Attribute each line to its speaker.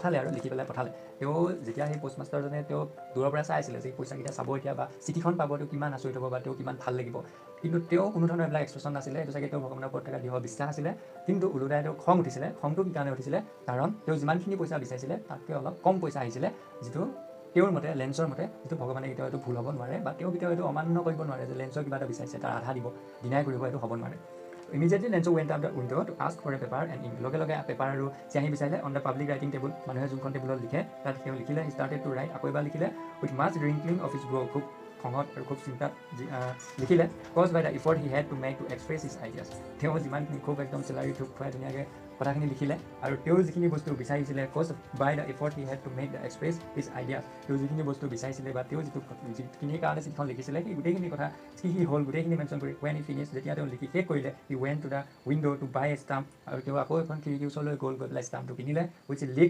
Speaker 1: পঠালে আৰু লিখি পেলাই পঠালে তেওঁ যেতিয়া সেই পোষ্টমাষ্টাৰজনে তেওঁ দূৰৰ পৰা চাই আছিলে যে পইচাকেইটা চাব এতিয়া বা চিঠিখন পাব তেওঁ কিমান আচৰিত হ'ব বা তেওঁ কিমান ভাল লাগিব কিন্তু তেওঁ কোনো ধৰণৰ এইবিলাক এক্সপ্ৰেশ্যন নাছিলে এইটো চাগে তেওঁ ভগৱানৰ ওপৰত থকা দৃঢ় বিশ্বাস আছিলে কিন্তু ওলোটাই তেওঁ খং উঠিছিলে খংটো কি কাৰণে উঠিছিলে কাৰণ তেওঁ যিমানখিনি পইচা বিচাৰিছিলে তাতকৈ অলপ কম পইচা আহিছিলে যিটো তেওঁৰ মতে লেন্সৰ মতে যিটো ভগৱানে কেতিয়াও এইটো ভুল হ'ব নোৱাৰে বা তেওঁ কেতিয়াও এইটো অমান্য কৰিব নোৱাৰে যে লেন্সৰ কিবা এটা বিচাৰিছে তাৰ আধা দিব ডিনাই কৰিব এইটো হ'ব নোৱাৰে ইমিডিয়েটলি লেন্সো went out the window' to ask for a paper and ink লগে লগে পেপাৰ আৰু চিয়াহী বিচাৰিলে on the public writing table মানুহে যোনখন টেবুলত লিখে তাত তেওঁ লিখিলে হি ষ্টাৰ্টেড টু ৰাইট আকৌ এবাৰ লিখিলে with much wrinkling of his brow' খুব খঙত আৰু খুব চিন্তাত লিখিলে cause by the effort he had to make to express his ideas তেওঁ যিমানখিনি খুব একদম চেলাৰী ধূপ খুৱাই ধুনীয়াকৈ কথাখিনি লিখিলে আৰু তেওঁ যিখিনি বস্তু বিচাৰিছিলে cause by the effort he had to make the express his ideas তেওঁ যিখিনি বস্তু বিচাৰিছিলে বা তেওঁ যিখিনিৰ কাৰণে চিঠিখন লিখিছিলে সেই গোটেইখিনি কথা কি হ'ল গোটেইখিনি মেনশ্যন কৰি ৱেন ই ফিনিছ যেতিয়া তেওঁ লিখি শেষ কৰিলে he went to the window' to buy a stamp আৰু তেওঁ আকৌ এখন খিৰিকীৰ ওচৰলৈ গৈ পেলাই ষ্টাম্পটো কিনিলে উইচ লিক